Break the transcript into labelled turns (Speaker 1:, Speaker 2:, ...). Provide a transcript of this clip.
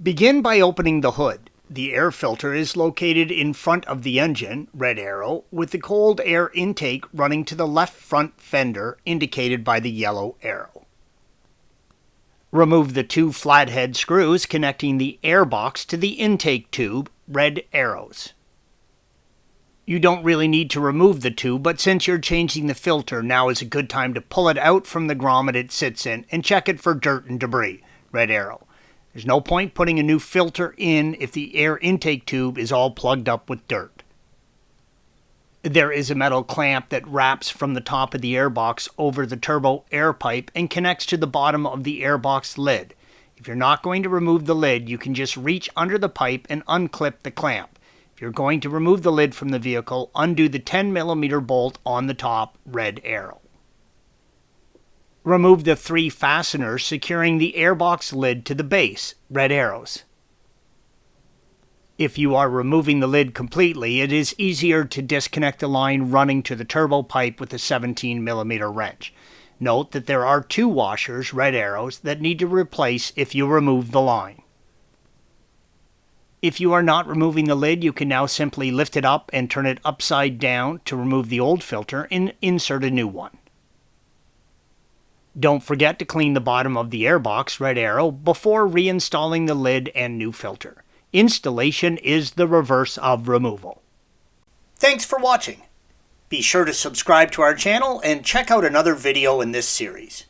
Speaker 1: Begin by opening the hood. The air filter is located in front of the engine, red arrow, with the cold air intake running to the left front fender, indicated by the yellow arrow. Remove the two flathead screws connecting the air box to the intake tube, red arrows. You don't really need to remove the tube, but since you're changing the filter, now is a good time to pull it out from the grommet it sits in and check it for dirt and debris, red arrow. There's no point putting a new filter in if the air intake tube is all plugged up with dirt. There is a metal clamp that wraps from the top of the airbox over the turbo air pipe and connects to the bottom of the airbox lid. If you're not going to remove the lid, you can just reach under the pipe and unclip the clamp. If you're going to remove the lid from the vehicle, undo the 10mm bolt on the top, red arrow. Remove the 3 fasteners securing the airbox lid to the base, red arrows. If you are removing the lid completely, it is easier to disconnect the line running to the turbo pipe with a 17mm wrench. Note that there are 2 washers, red arrows, that need to replace if you remove the line. If you are not removing the lid, you can now simply lift it up and turn it upside down to remove the old filter and insert a new one. Don't forget to clean the bottom of the airbox, red arrow, before reinstalling the lid and new filter. Installation is the reverse of removal. Thanks for watching. Be sure to subscribe to our channel and check out another video in this series.